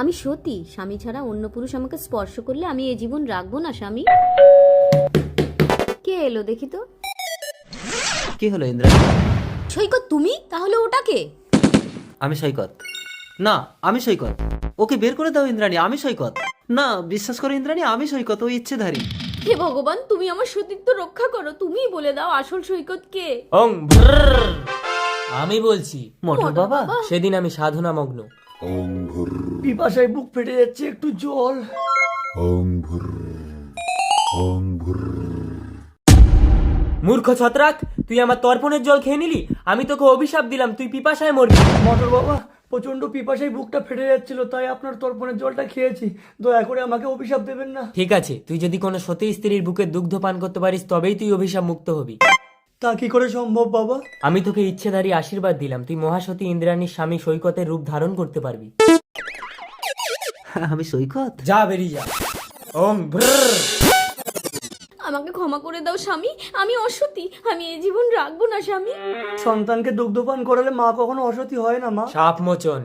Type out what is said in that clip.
আমি সতী, স্বামী ছাড়া অন্য পুরুষ আমাকে স্পর্শ করলে আমি এ জীবন রাখবো না স্বামী। কে এলো দেখি তো। কি হলো ইন্দ্রাণী? সৈকত তুমি? তাহলে ওটা কে? আমি সৈকত। না, আমি সৈকত। ওকে বের করে দাও ইন্দ্রাণী, আমি সৈকত। না, বিশ্বাস করো ইন্দ্রাণী, আমি সৈকত, ও ইচ্ছেধারী। হে ভগবান, তুমি আমার সতীত্ব রক্ষা করো, তুমিই বলে দাও আসল সৈকত কে। ওং ভ্রর। আমি বলছি, মোটর বাবা। সেদিন আমি সাধনা মগ্ন। পিপাসায় বুক ফেটে যাচ্ছে, একটু জল। মূর্খ ছত্রাক, তুই আমার তর্পণের জল খেয়ে নিলি। আমি তোকে অভিশাপ দিলাম, তুই পিপাসায় মরবি। মোটর বাবা, প্রচন্ড পিপাসায় বুকটা ফেটে যাচ্ছিল, তাই আপনার তর্পণের জলটা খেয়েছি। দয়া করে আমাকে অভিশাপ দেবেন না। ঠিক আছে, তুই যদি কোনো সতী স্ত্রীর বুকে দুগ্ধ পান করতে পারিস তবেই তুই অভিশাপ মুক্ত হবি। তা কি করে সম্ভব বাবা? আমি তোকে ইচ্ছেধারী আশীর্বাদ দিলাম, তুই মহাসতী ইন্দ্রাণীর স্বামী সৈকতের রূপ ধারণ করতে পারবি। আমি সৈকত। যা, বেরিয়ে যা। ওং ভ্রর। আমাকে ক্ষমা করে দাও স্বামী, আমি অসতী, আমি এই জীবন রাখবো না স্বামী। সন্তানকে দুগ্ধপান করালে মা কখনো অসতী হয় না মা। সাপ মোচন।